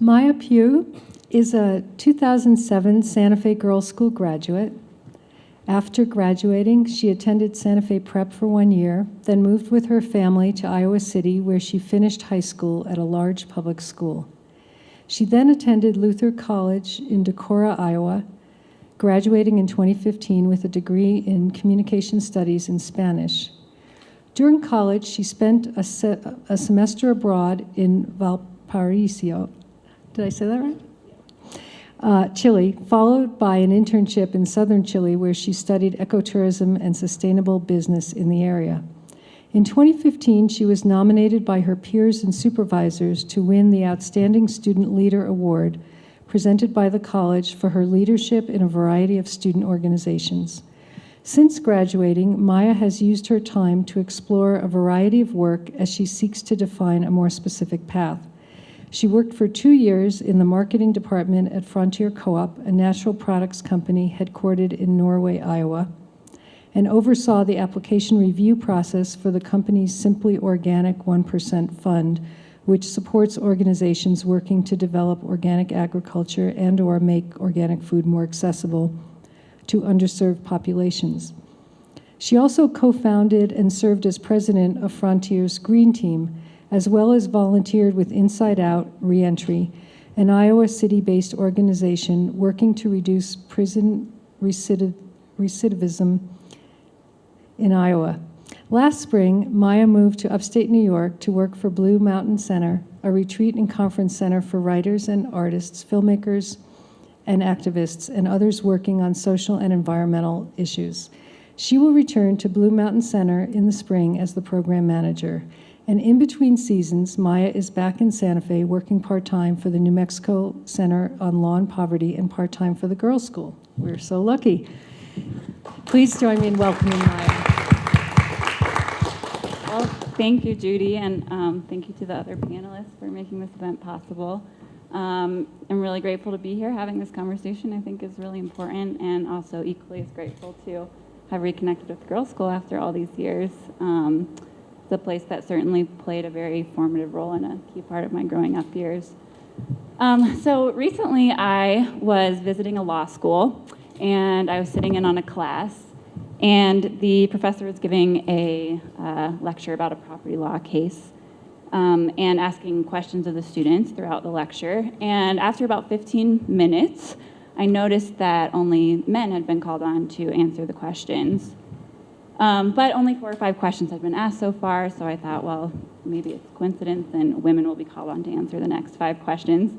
Maia Pugh is a 2007 Santa Fe Girls School graduate. After graduating, she attended Santa Fe Prep for 1 year, then moved with her family to Iowa City, where she finished high school at a large public school. She then attended Luther College in Decorah, Iowa, graduating in 2015 with a degree in Communication Studies in Spanish. During college, she spent a semester abroad in Valparaiso. Did I say that right? Chile, followed by an internship in southern Chile, where she studied ecotourism and sustainable business in the area. In 2015, she was nominated by her peers and supervisors to win the Outstanding Student Leader Award presented by the college for her leadership in a variety of student organizations. Since graduating, Maia has used her time to explore a variety of work as she seeks to define a more specific path. She worked for 2 years in the marketing department at Frontier Co-op, a natural products company headquartered in Norway, Iowa, and oversaw the application review process for the company's Simply Organic 1% Fund, which supports organizations working to develop organic agriculture and/or make organic food more accessible to underserved populations. She also co-founded and served as president of Frontier's Green Team, as well as volunteered with Inside Out Reentry, an Iowa City-based organization working to reduce prison recidivism in Iowa. Last spring, Maia moved to upstate New York to work for Blue Mountain Center, a retreat and conference center for writers and artists, filmmakers, and activists, and others working on social and environmental issues. She will return to Blue Mountain Center in the spring as the program manager. And in between seasons, Maia is back in Santa Fe working part-time for the New Mexico Center on Law and Poverty and part-time for the Girls' School. We're so lucky. Please join me in welcoming Maia. Well, thank you, Judy, and thank you to the other panelists for making this event possible. I'm really grateful to be here. Having this conversation, I think, is really important, and also equally as grateful to have reconnected with the Girls' School after all these years. It's a place that certainly played a very formative role and a key part of my growing up years. So recently I was visiting a law school, and I was sitting in on a class, and the professor was giving a lecture about a property law case and asking questions of the students throughout the lecture. And after about 15 minutes, I noticed that only men had been called on to answer the questions. But only 4 or 5 questions had been asked so far, so I thought, well, maybe it's coincidence and women will be called on to answer the next 5 questions.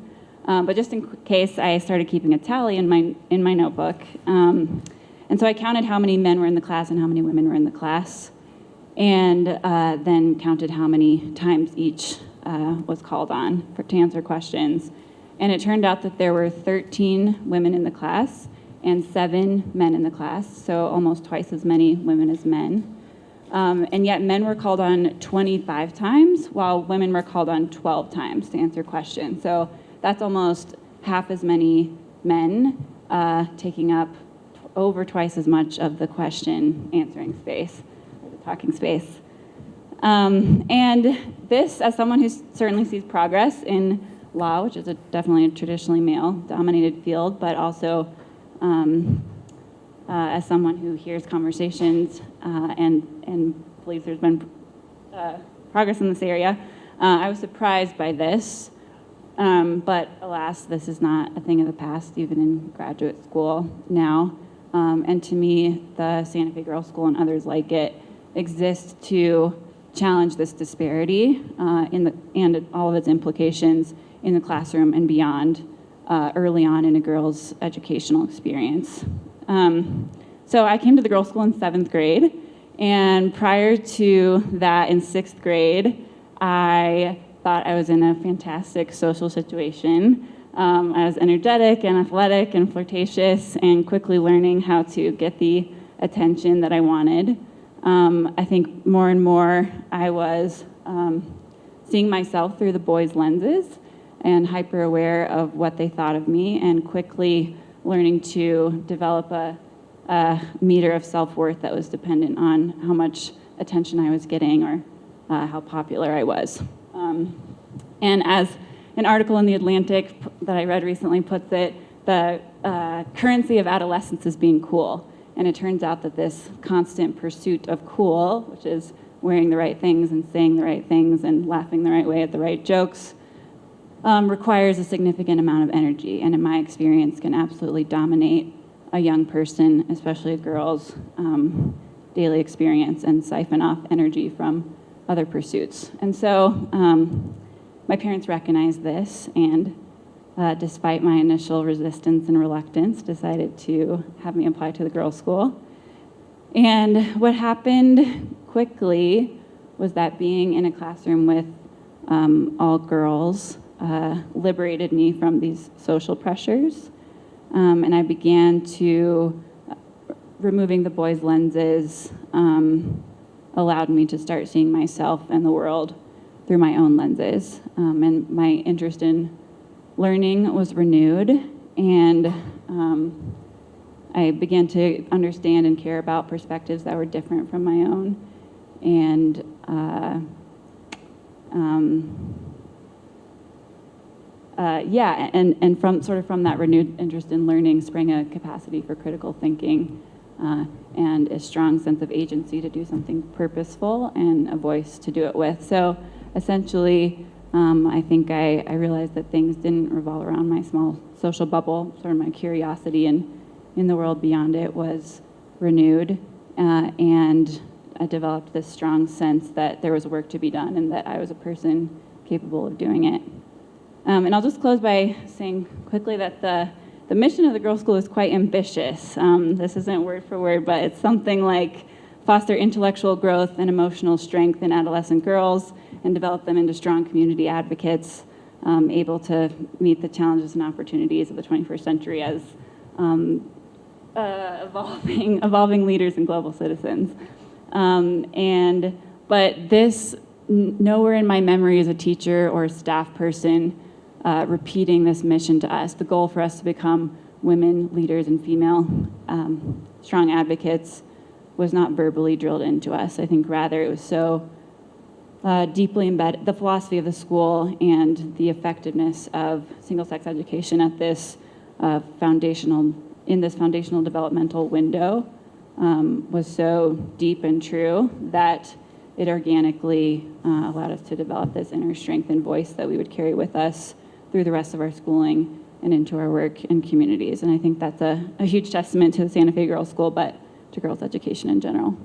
But just in case, I started keeping a tally in my notebook. And so I counted how many men were in the class and how many women were in the class, and then counted how many times each was called on to answer questions. And it turned out that there were 13 women in the class and 7 men in the class, so almost twice as many women as men. And yet men were called on 25 times, while women were called on 12 times to answer questions. So that's almost half as many men taking up over twice as much of the question answering space, or the talking space. And this, as someone who certainly sees progress in law, which is definitely a traditionally male-dominated field, but also as someone who hears conversations and believes there's been progress in this area, I was surprised by this. But alas, this is not a thing of the past, even in graduate school now. And to me, the Santa Fe Girls School and others like it exist to challenge this disparity and all of its implications in the classroom and beyond early on in a girl's educational experience. So I came to the Girls School in 7th grade, and prior to that in 6th grade, I thought I was in a fantastic social situation. I was energetic and athletic and flirtatious and quickly learning how to get the attention that I wanted. I think more and more I was seeing myself through the boys' lenses and hyper aware of what they thought of me, and quickly learning to develop a meter of self-worth that was dependent on how much attention I was getting or how popular I was. And as an article in The Atlantic that I read recently puts it, the currency of adolescence is being cool. And it turns out that this constant pursuit of cool, which is wearing the right things and saying the right things and laughing the right way at the right jokes, requires a significant amount of energy, and in my experience can absolutely dominate a young person, especially a girl's daily experience, and siphon off energy from other pursuits. And so my parents recognized this, and despite my initial resistance and reluctance, decided to have me apply to the girls' school. And what happened quickly was that being in a classroom with all girls liberated me from these social pressures. And I began to, removing the boys' lenses allowed me to start seeing myself and the world through my own lenses. And my interest in learning was renewed, and I began to understand and care about perspectives that were different from my own. And and from that renewed interest in learning sprang a capacity for critical thinking and a strong sense of agency to do something purposeful and a voice to do it with. So essentially, I think I realized that things didn't revolve around my small social bubble. Sort of my curiosity in the world beyond it was renewed, and I developed this strong sense that there was work to be done and that I was a person capable of doing it. And I'll just close by saying quickly that the mission of the Girls' School is quite ambitious. This isn't word for word, but it's something like foster intellectual growth and emotional strength in adolescent girls and develop them into strong community advocates, able to meet the challenges and opportunities of the 21st century as evolving leaders and global citizens. But this, nowhere in my memory as a teacher or a staff person repeating this mission to us, the goal for us to become women leaders and female strong advocates was not verbally drilled into us. I think rather it was so deeply embedded, the philosophy of the school and the effectiveness of single-sex education at this foundational developmental window was so deep and true that it organically allowed us to develop this inner strength and voice that we would carry with us through the rest of our schooling and into our work in communities. And I think that's a huge testament to the Santa Fe Girls School, but to girls' education in general.